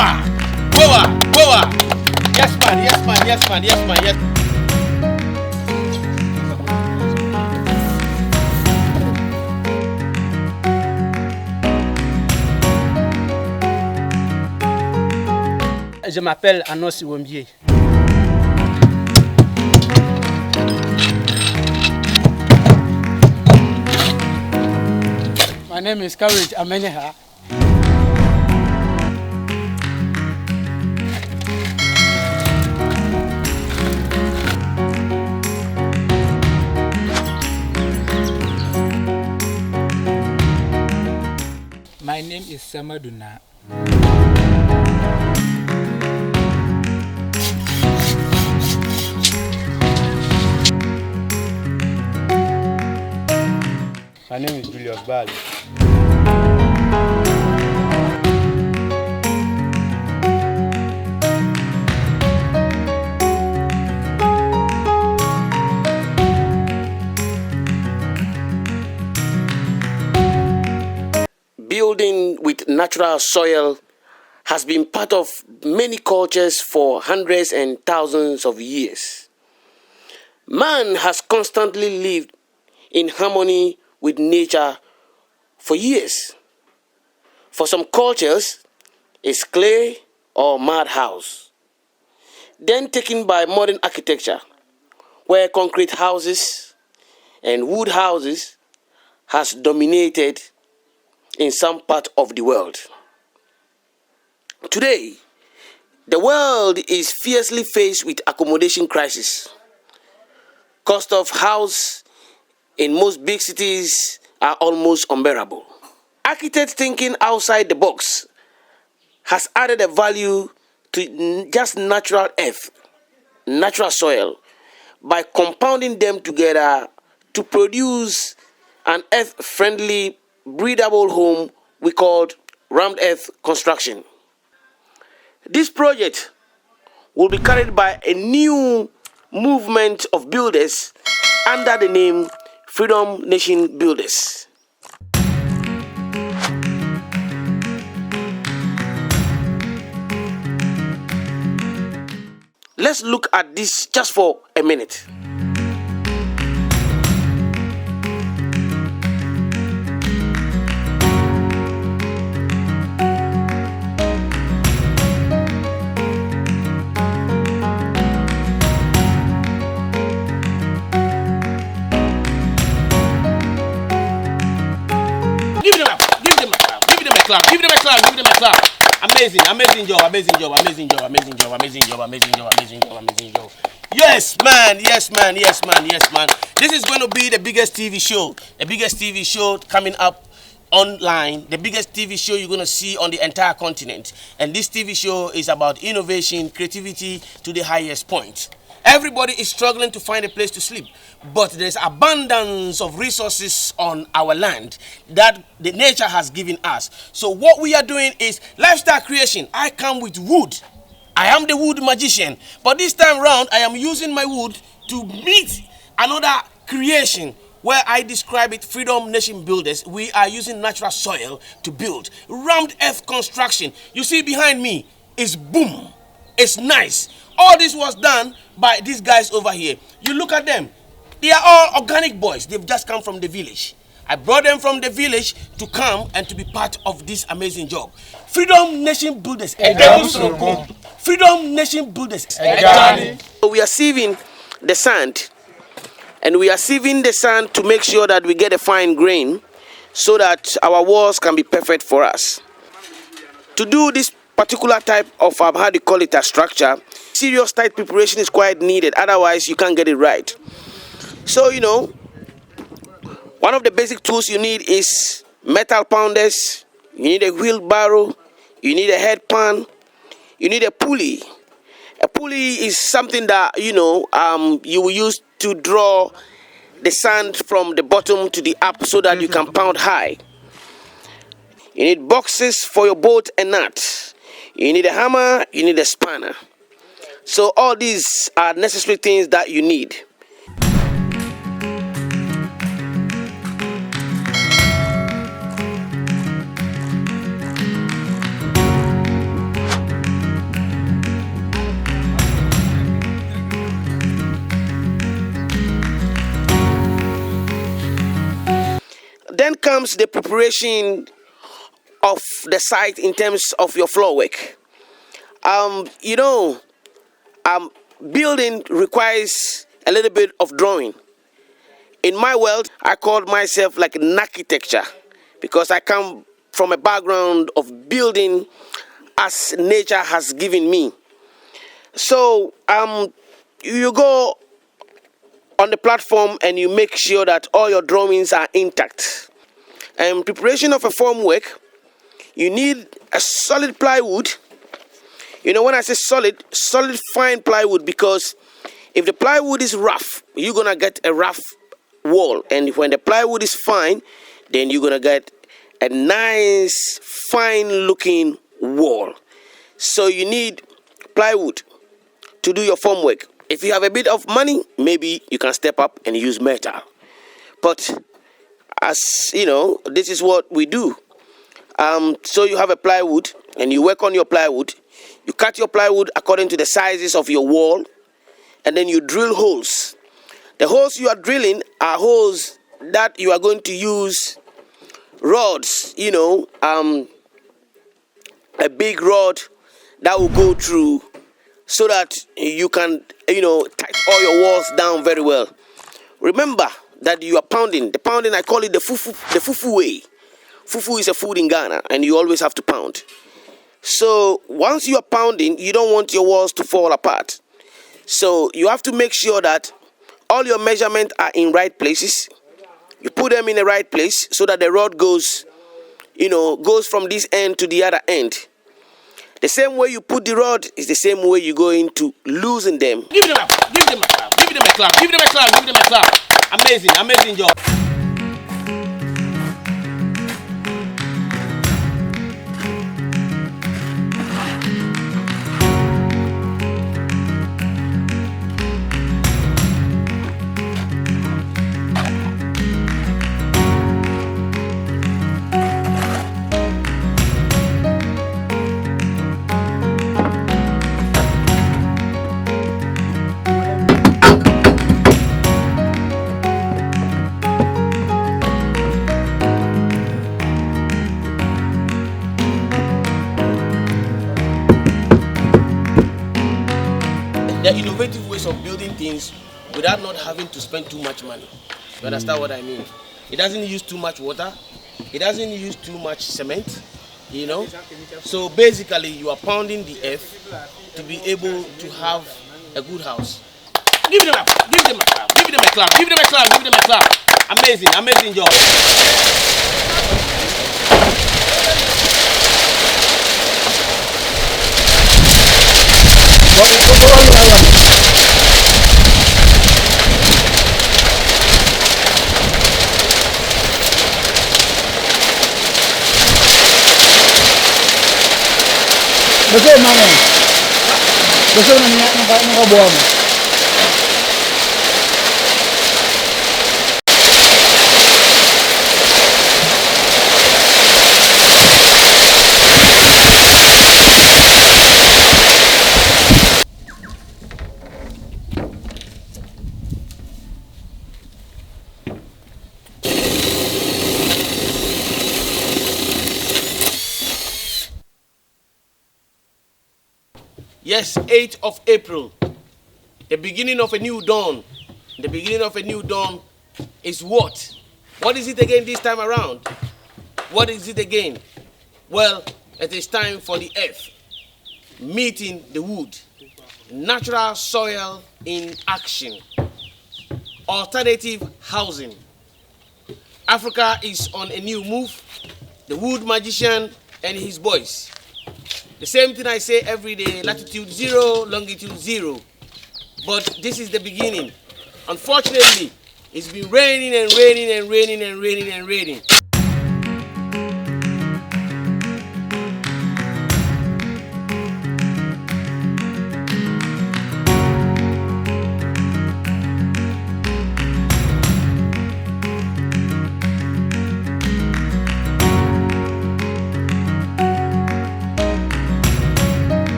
Whoa! Yes, man. Je m'appelle Anos Iwombier. My name is Courage Amenyeha. My name is Samaduna. My name is Julius Bali. Building with natural soil has been part of many cultures for hundreds and thousands of years. Man has constantly lived in harmony with nature for years. For some cultures, it's clay or mud house, then taken by modern architecture, where concrete houses and wood houses has dominated in some part of the world. Today, the world is fiercely faced with accommodation crisis. Cost of house in most big cities are almost unbearable. Architects thinking outside the box has added a value to just natural earth, natural soil, by compounding them together to produce an earth-friendly, breathable home we called rammed earth construction. This project will be carried by a new movement of builders under the name Freedom Nation Builders. Let's look at this just for a minute. Give them a clap. Amazing job. Yes, man. This is going to be the biggest TV show coming up online, the biggest TV show you're going to see on the entire continent. And this TV show is about innovation, creativity to the highest point. Everybody is struggling to find a place to sleep, but there's abundance of resources on our land that the nature has given us. So what we are doing is lifestyle creation. I come with wood. I am the wood magician, but this time round I am using my wood to meet another creation where I describe it Freedom Nation Builders. We are using natural soil to build rammed earth construction. You see behind me is boom. It's nice. All this was done by these guys over here. You look at them. They are all organic boys. They've just come from the village. I brought them from the village to come and to be part of this amazing job. Freedom Nation Builders. Freedom Nation Builders. We are sieving the sand. And we are sieving the sand to make sure that we get a fine grain so that our walls can be perfect for us. To do this particular type of, how do you call it, a structure, serious tight preparation is quite needed. Otherwise, you can't get it right. So, one of the basic tools you need is metal pounders. You need a wheelbarrow. You need a head pan. You need a pulley. A pulley is something that, you will use to draw the sand from the bottom to the up so that you can pound high. You need boxes for your bolt and nuts. You need a hammer, you need a spanner. So all these are necessary things that you need. comes the preparation of the site in terms of your floor work. Building requires a little bit of drawing. In my world, I called myself like an architecture because I come from a background of building as nature has given me. So you go on the platform and you make sure that all your drawings are intact. And preparation of a formwork, you need a solid plywood. When I say solid fine plywood, because if the plywood is rough, you're gonna get a rough wall, and when the plywood is fine, then you're gonna get a nice fine looking wall. So you need plywood to do your formwork. If you have a bit of money, maybe you can step up and use metal. But as you know, this is what we do. So you have a plywood and you work on your plywood. You cut your plywood according to the sizes of your wall, and then you drill holes. The holes you are drilling are holes that you are going to use rods, a big rod that will go through so that you can, tight all your walls down very well. Remember that you are pounding. The pounding, I call it the fufu way. Fufu is a food in Ghana, and you always have to pound. So once you are pounding, you don't want your walls to fall apart. So you have to make sure that all your measurements are in right places. You put them in the right place so that the rod goes from this end to the other end. The same way you put the rod is the same way you're going to loosen them. Give them a clap, give them a clap, give them a clap, give them a clap, give them a clap. Amazing job. There are innovative ways of building things without not having to spend too much money. You understand what I mean? It doesn't use too much water. It doesn't use too much cement, So basically, you are pounding the earth to be able to have a good house. Give them a clap, give them a clap, give them a clap, give them a clap, give them a clap. Amazing job. Betul mana? Betul nak buang. Yes, 8th of April, the beginning of a new dawn. The beginning of a new dawn is what? What is it again this time around? What is it again? Well, it is time for the earth meeting the wood. Natural soil in action. Alternative housing. Africa is on a new move. The wood magician and his boys. The same thing I say every day, latitude 0, longitude 0. But this is the beginning. Unfortunately, it's been raining and raining and raining and raining and raining.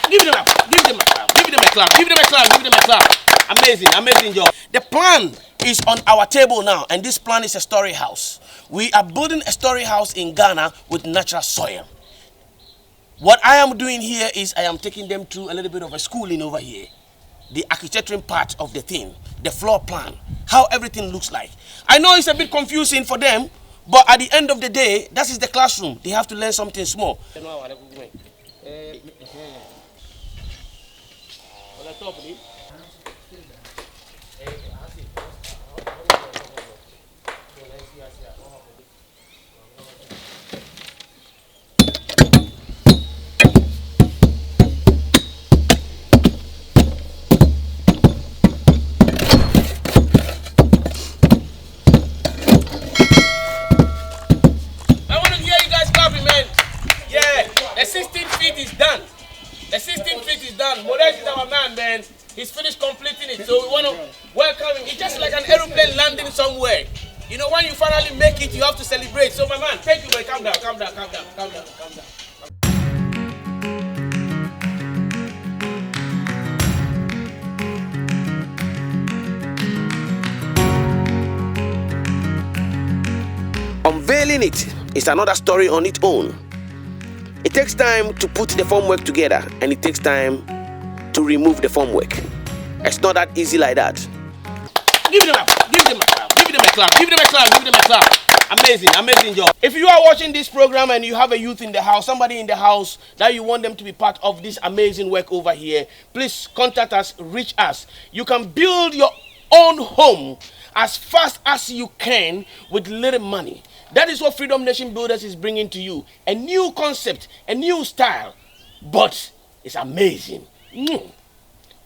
Give them a clap, give them a clap. Amazing job. The plan is on our table now, and this plan is a story house. We are building a story house in Ghana with natural soil. What I am doing here is I am taking them through a little bit of a schooling over here. The architectural part of the thing, the floor plan, how everything looks like. I know it's a bit confusing for them, but at the end of the day, that is the classroom. They have to learn something small. The 16 feet is done. The 16 feet is done. Moraes is our man, man. He's finished completing it. So we want to welcome him. It's just like an aeroplane landing somewhere. You know, when you finally make it, you have to celebrate. So my man, thank you, boy. Calm down, calm down, calm down, calm down, calm down. Unveiling it is another story on its own. It takes time to put the formwork together, and it takes time to remove the formwork. It's not that easy like that. Give them a clap, give them a clap, give them a clap, give them a clap, give them a clap. Amazing, amazing job. If you are watching this program and you have a youth in the house, somebody in the house that you want them to be part of this amazing work over here, please contact us, reach us. You can build your own home as fast as you can with little money. That is what Freedom Nation Builders is bringing to you. A new concept, a new style, but it's amazing.